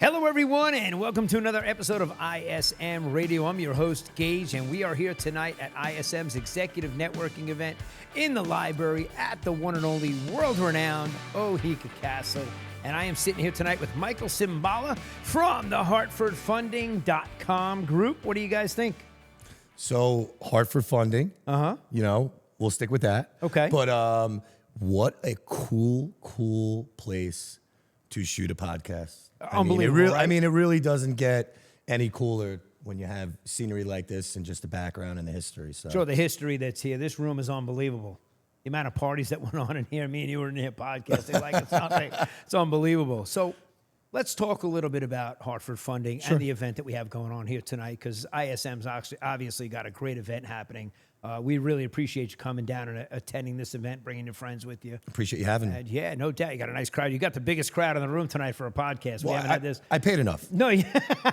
Hello, everyone, and welcome to another episode of ISM Radio. I'm your host, Gage, and we are here tonight at ISM's Executive Networking event in the library at the one and only world-renowned Oheka Castle. And I am sitting here tonight with Michael Cymbala from the HartfordFunding.com group. What do you guys think? So, Hartford Funding, we'll stick with that. Okay. But what a cool place to shoot a podcast. Unbelievable, right? It really doesn't get any cooler when you have scenery like this and just the background and the history. So. Sure, the history that's here. This room is unbelievable. The amount of parties that went on in here, me and you were in here podcasting like it's nothing. It's unbelievable. So let's talk a little bit about Hartford Funding and the event that we have going on here tonight, because ISM's obviously got a great event happening. We really appreciate you coming down and attending this event, bringing your friends with you. Appreciate you having me. Yeah, no doubt. You got a nice crowd. You got the biggest crowd in the room tonight for a podcast. Well, we haven't had this. I paid enough. No, Paid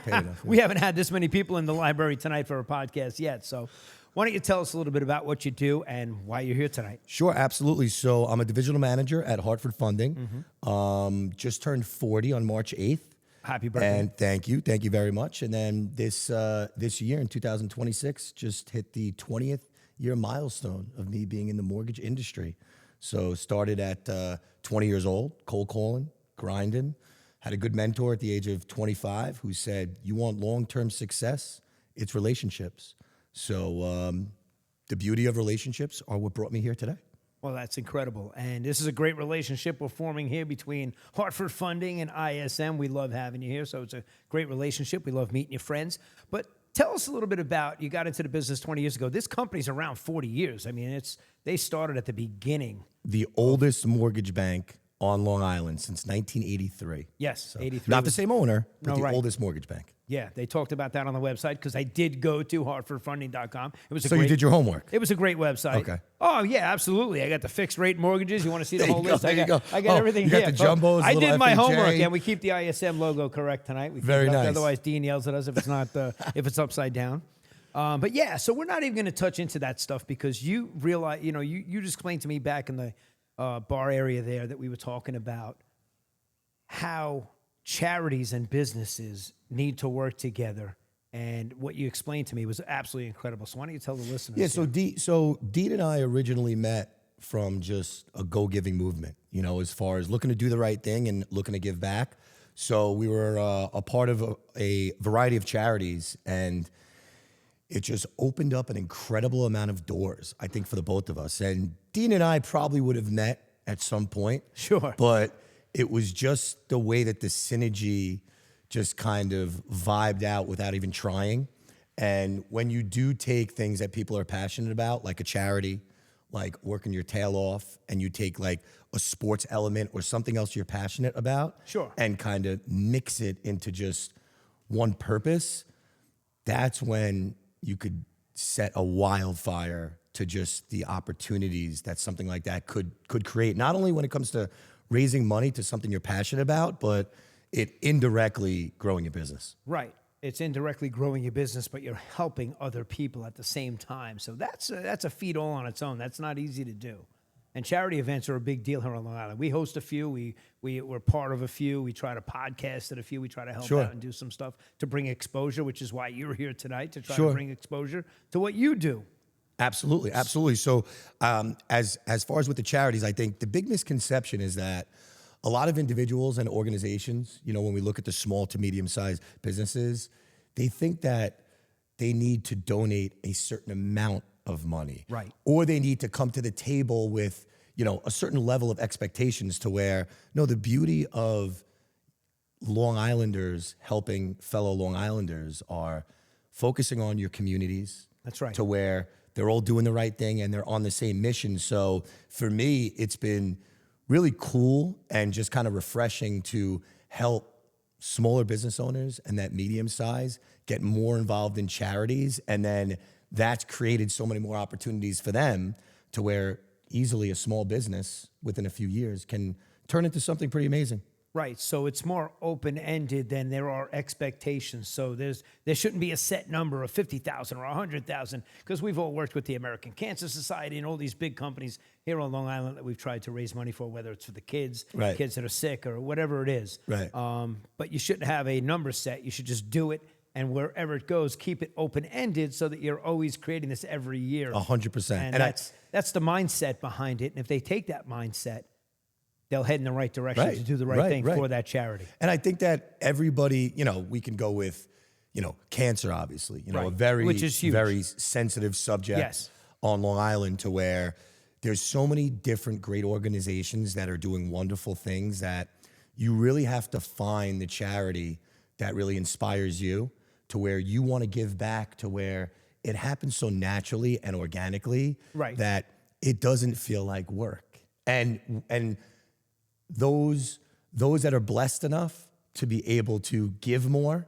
enough, we haven't had this many people in the library tonight for a podcast yet. So why don't you tell us a little bit about what you do and why you're here tonight? Sure, absolutely. So I'm a divisional manager at Hartford Funding. Just turned 40 on March 8th. Happy birthday. And thank you very much. And then this year in 2026 just hit the 20th year milestone of me being in the mortgage industry. So started at 20 years old, cold calling, grinding. Had a good mentor at the age of 25 who said, you want long-term success, it's relationships. So the beauty of relationships are what brought me here today. Well, that's incredible. And this is a great relationship we're forming here between Hartford Funding and ISM. We love having you here. So it's a great relationship. We love meeting your friends. But tell us a little bit about, you got into the business 20 years ago. This company's around 40 years. I mean, they started at the beginning. The oldest mortgage bank on Long Island since 1983. Yes, So, 83. not the same owner, but No, the right. oldest mortgage bank. Yeah, they talked about that on the website because I did go to HartfordFunding.com. It was So you did your homework. It was a great website. Okay. Oh, yeah, absolutely. I got the fixed rate mortgages. You want to see the whole list? There you go. I got everything you got here. the jumbos, I little did my FHA. homework, and we keep the ISM logo correct tonight. We keep Very it up, nice. Otherwise, Dean yells at us if it's not if it's upside down. But yeah, so we're not even going to touch into that stuff because you realize, you just explained to me back in the bar area there that we were talking about how charities and businesses need to work together. And what you explained to me was absolutely incredible. So why don't you tell the listeners? Yeah, so Dean and I originally met from just a go-giving movement, as far as looking to do the right thing and looking to give back. So we were a part of a variety of charities, and it just opened up an incredible amount of doors, I think, for the both of us. And Dean and I probably would have met at some point. Sure. But it was just the way that the synergy just kind of vibed out without even trying. And when you do take things that people are passionate about, like a charity, like working your tail off, and you take like a sports element or something else you're passionate about, Sure, and kind of mix it into just one purpose, that's when you could set a wildfire to just the opportunities that something like that could create, not only when it comes to raising money to something you're passionate about, but it indirectly growing your business. right. It's indirectly growing your business, but you're helping other people at the same time. So that's a feat all on its own. That's not easy to do. And charity events are a big deal here on Long Island. We host a few. We're part of a few. We try to podcast at a few. We try to help out and do some stuff to bring exposure, which is why you're here tonight, to try to bring exposure to what you do. Absolutely. So as far as with the charities, I think the big misconception is that a lot of individuals and organizations, when we look at the small to medium-sized businesses, they think that they need to donate a certain amount of money. Right. Or they need to come to the table with, a certain level of expectations to where, no, the beauty of Long Islanders helping fellow Long Islanders are focusing on your communities. That's right. To where they're all doing the right thing and they're on the same mission. So for me, it's been really cool and just kind of refreshing to help smaller business owners and that medium size get more involved in charities. And then that's created so many more opportunities for them to where easily a small business within a few years can turn into something pretty amazing. Right. So it's more open-ended than there are expectations. So there shouldn't be a set number of 50,000 or 100,000, because we've all worked with the American Cancer Society and all these big companies here on Long Island that we've tried to raise money for, whether it's for the kids, Right. kids that are sick, or whatever it is. Right. But you shouldn't have a number set. You should just do it, and wherever it goes, keep it open-ended so that you're always creating this every year. 100%. And that's the mindset behind it. And if they take that mindset, they'll head in the right direction to do the right thing for that charity. And I think that everybody, we can go with, cancer, obviously, a very, Which is huge. very sensitive subject Yes. on Long Island, to where there's so many different great organizations that are doing wonderful things that you really have to find the charity that really inspires you, to where you want to give back, to where it happens so naturally and organically that it doesn't feel like work. And those that are blessed enough to be able to give more,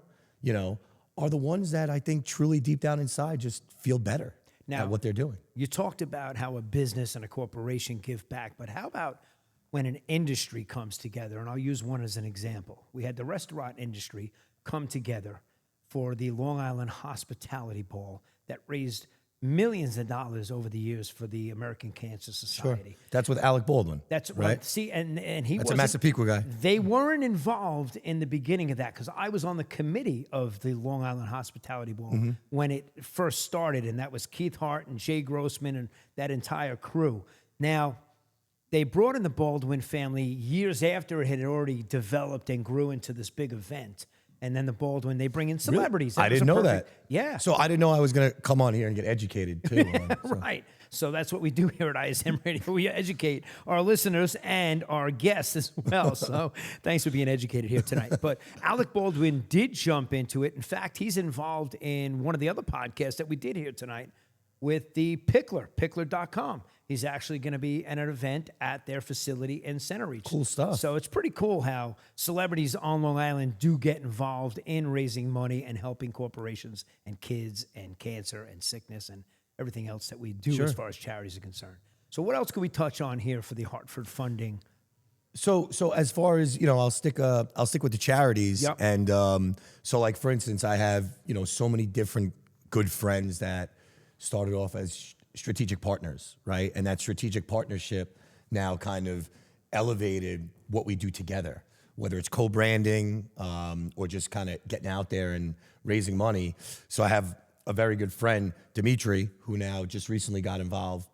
are the ones that I think truly deep down inside just feel better at what they're doing. You talked about how a business and a corporation give back, but how about when an industry comes together? And I'll use one as an example. We had the restaurant industry come together for the Long Island Hospitality Ball that raised millions of dollars over the years for the American Cancer Society. Sure. That's with Alec Baldwin. That's right. See, and he That's a Massapequa guy. They weren't involved in the beginning of that, because I was on the committee of the Long Island Hospitality Ball when it first started, and that was Keith Hart and Jay Grossman and that entire crew. Now, they brought in the Baldwin family years after it had already developed and grew into this big event. And then the Baldwin, they bring in celebrities. Really? I didn't know that. Yeah. So I didn't know I was going to come on here and get educated too. Right. So that's what we do here at ISM Radio. We educate our listeners and our guests as well. So thanks for being educated here tonight. But Alec Baldwin did jump into it. In fact, he's involved in one of the other podcasts that we did here tonight with the Pickler.com. He's actually going to be at an event at their facility in Center Reach. Cool stuff. So it's pretty cool how celebrities on Long Island do get involved in raising money and helping corporations and kids and cancer and sickness and everything else that we do as far as charities are concerned. So what else can we touch on here for the Hartford Funding? So as far as, I'll stick with the charities. Yep. And so like, for instance, I have, so many different good friends that started off as strategic partners, right? And that strategic partnership now kind of elevated what we do together, whether it's co-branding or just kind of getting out there and raising money. So I have a very good friend, Dimitri, who now just recently got involved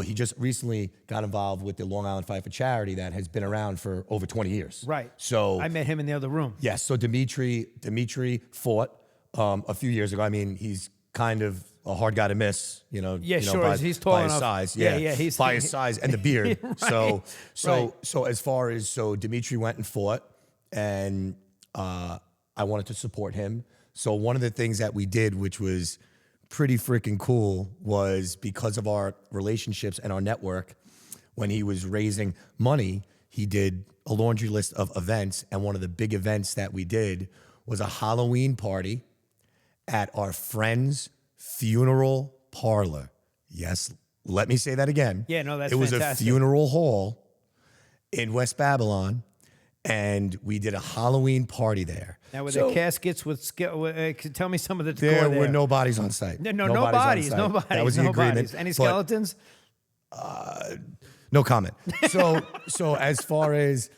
he just recently got involved with the Long Island Fight for Charity that has been around for over 20 years. Right. So I met him in the other room. Yes. So Dimitri fought a few years ago. I mean, he's kind of a hard guy to miss, Yeah, sure. by, He's tall by enough. his size. Yeah, he's by his size and the beard. Right. So as far as Dimitri went and fought, and I wanted to support him. So one of the things that we did, which was pretty freaking cool, was because of our relationships and our network, when he was raising money, he did a laundry list of events, and one of the big events that we did was a Halloween party at our friend's funeral parlor. Yes, let me say that again. Yeah, no, that's It was fantastic. a funeral hall in West Babylon, and we did a Halloween party there. Now, were there caskets tell me some of the decor There were no bodies on site. No bodies. That was the agreement. Any skeletons? No comment. So as far as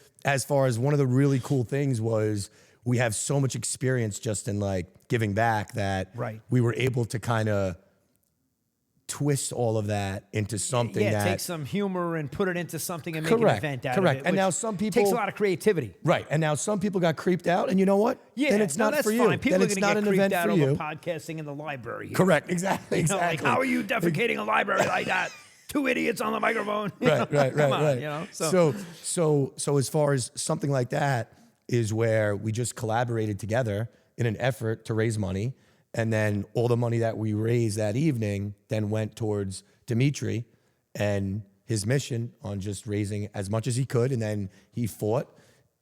one of the really cool things was, we have so much experience just in like giving back that we were able to kind of twist all of that into something that take some humor and put it into something and make an event out of it. And now some people takes a lot of creativity. Right. And now some people got creeped out, and you know what? Yeah, then it's not that's for you. fine. People then are it's going to not get an creeped event out for over you. podcasting in the library. Here. Correct. Exactly. Like, how are you defecating a library like that? Two idiots on the microphone. Right. So as far as something like that is where we just collaborated together in an effort to raise money, and then all the money that we raised that evening then went towards Dimitri and his mission on just raising as much as he could, and then he fought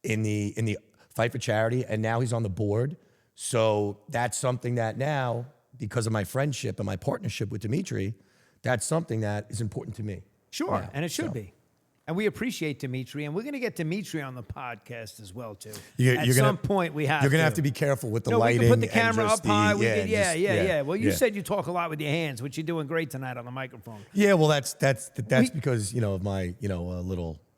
in the Fight for Charity, and now he's on the board. So that's something that now, because of my friendship and my partnership with Dimitri, that's something that is important to me. Sure, and it should be. And we appreciate Dimitri, and we're going to get Dimitri on the podcast as well too. You're At gonna- some point, we have. You're gonna have to be careful with the No, lighting. we can put the and camera just up high. yeah. Yeah. Well, you said you talk a lot with your hands, which you're doing great tonight on the microphone. Yeah, well, that's because of my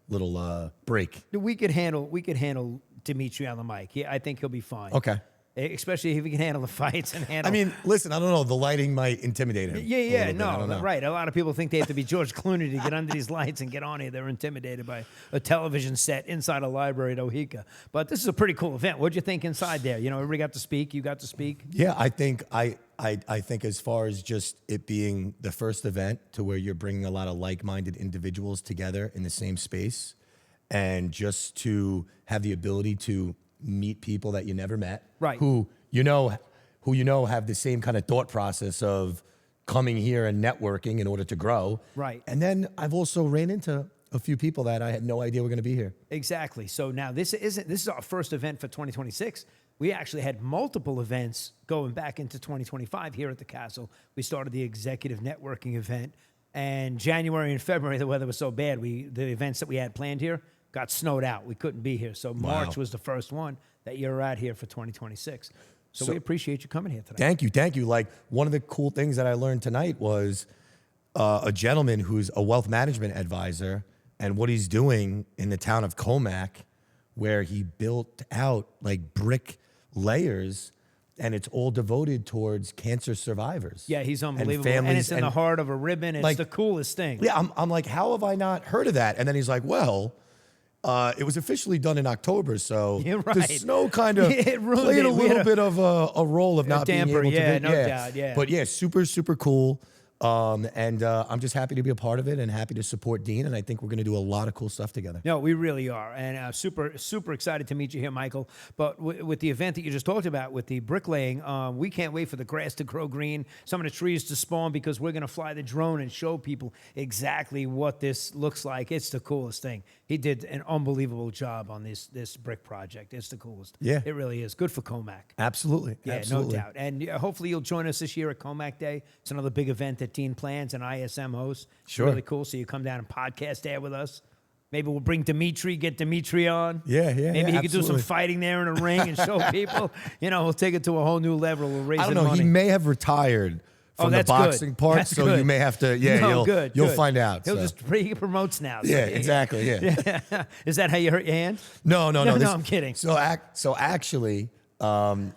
little break. We could handle Dimitri on the mic. Yeah, I think he'll be fine. Okay. Especially if he can handle the fights and handle. I mean, listen, I don't know. The lighting might intimidate him. Yeah, a little bit. I don't know. right. A lot of people think they have to be George Clooney to get under these lights and get on here. They're intimidated by a television set inside a library at Oheka. But this is a pretty cool event. What'd you think inside there? Everybody got to speak. You got to speak. Yeah, I think as far as just it being the first event to where you're bringing a lot of like-minded individuals together in the same space, and just to have the ability to meet people that you never met, right? Who have the same kind of thought process of coming here and networking in order to grow, right? And then I've also ran into a few people that I had no idea were going to be here. Exactly. So now this is our first event for 2026. We actually had multiple events going back into 2025 here at the castle. We started the executive networking event, and January and February the weather was so bad. The events that we had planned here got snowed out. We couldn't be here. So March was the first one that you're at here for 2026. So we appreciate you coming here today. Thank you. Like, one of the cool things that I learned tonight was a gentleman who's a wealth management advisor, and what he's doing in the town of Comac, where he built out like brick layers, and it's all devoted towards cancer survers. Yeah, he's unbelievable. And it's in the heart of a ribbon. It's the coolest thing. Yeah, I'm like, how have I not heard of that? And then he's like, well, it was officially done in October, so You're right. the snow kind of It ruined played it. a We had little bit of a role of not damper, being able to. no doubt, yeah. But yeah, super, super cool. And I'm just happy to be a part of it and happy to support Dean. And I think we're going to do a lot of cool stuff together. No, we really are. And super, super excited to meet you here, Michael. But with the event that you just talked about, with the bricklaying, we can't wait for the grass to grow green, some of the trees to spawn, because we're going to fly the drone and show people exactly what this looks like. It's the coolest thing. He did an unbelievable job on this brick project. It's the coolest. Yeah. It really is. Good for Comac. Absolutely. Yeah, Absolutely. no doubt. And hopefully you'll join us this year at Comac Day. It's another big event that Dean plans and ISM hosts. Sure. Really cool. So you come down and podcast there with us. Maybe we'll bring get Dimitri on. Yeah. Maybe he could do some absolutely. fighting there in a ring and show people. We'll take it to a whole new level. We'll raise I don't know. money. He may have retired from the that's boxing good. part, That's so good. you may have to. No, You'll find out. He so. promotes now. So Yeah, exactly. Yeah. Is that how you hurt your hand? No. No, I'm kidding. So actually,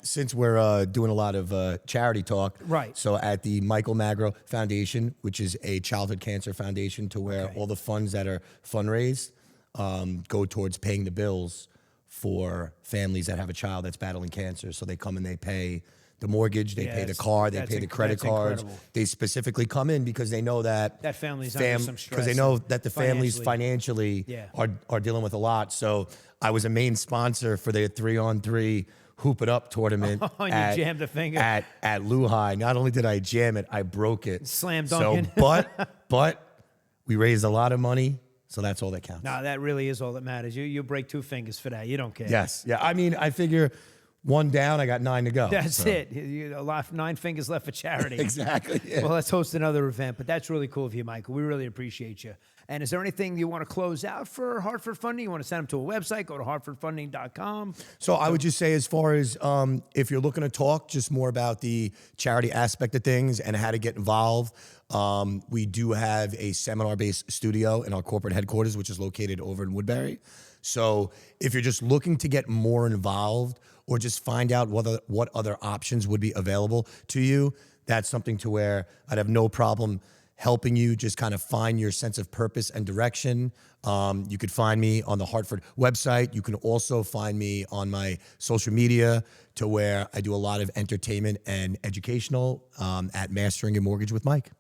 since we're doing a lot of charity talk, Right. So at the Michael Magro Foundation, which is a childhood cancer foundation, to where all the funds that are fundraised go towards paying the bills for families that have a child that's battling cancer. So they come and they pay the mortgage, they pay the car, they pay the credit cards. Incredible. They specifically come in because they know that family's under some stress. because they know that the families financially. financially are dealing with a lot. So I was a main sponsor for their 3-on-3 Hoop It Up tournament. Oh, you jammed a finger. at Lehigh. Not only did I jam it, I broke it. Slam dunking. So, but we raised a lot of money, so that's all that counts. No, that really is all that matters. You break 2 fingers for that. You don't care. Yes, yeah. I mean, I figure one down, I got 9 to go. That's so. it. 9 fingers left for charity. Exactly. Yeah. Well, let's host another event. But that's really cool of you, Michael. We really appreciate you. And is there anything you want to close out for Hartford Funding? You want to send them to a website? Go to hartfordfunding.com. So I would just say, as far as if you're looking to talk just more about the charity aspect of things and how to get involved, we do have a seminar-based studio in our corporate headquarters, which is located over in Woodbury. So if you're just looking to get more involved or just find out what other options would be available to you, that's something to where I'd have no problem helping you just kind of find your sense of purpose and direction. You could find me on the Hartford website. You can also find me on my social media, to where I do a lot of entertainment and educational at Mastering Your Mortgage with Mike.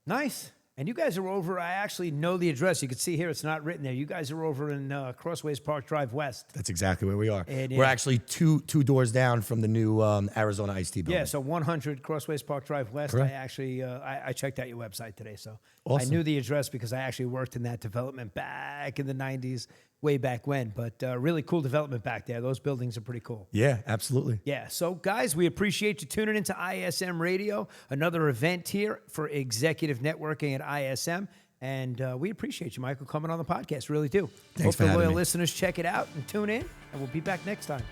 Nice. And you guys are over, I actually know the address. You can see here, it's not written there. You guys are over in Crossways Park Drive West. That's exactly where we are. And, We're actually two doors down from the new Arizona Iced Tea building. Yeah, so 100 Crossways Park Drive West. Correct. I actually, I checked out your website today, so Awesome. I knew the address because I actually worked in that development back in the 90s, way back when. But really cool development back there. Those buildings are pretty cool. Yeah, absolutely. Yeah, so guys, we appreciate you tuning into ISM Radio, another event here for executive networking at ISM. And we appreciate you, Michael, coming on the podcast. Really do. Thanks Hope for the having loyal me. listeners check it out and tune in, and we'll be back next time.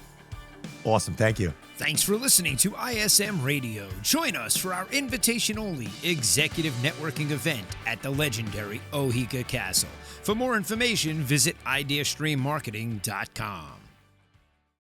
Awesome. Thank you. Thanks for listening to ISM Radio. Join us for our invitation-only executive networking event at the legendary Oheka Castle. For more information, visit ideastreammarketing.com.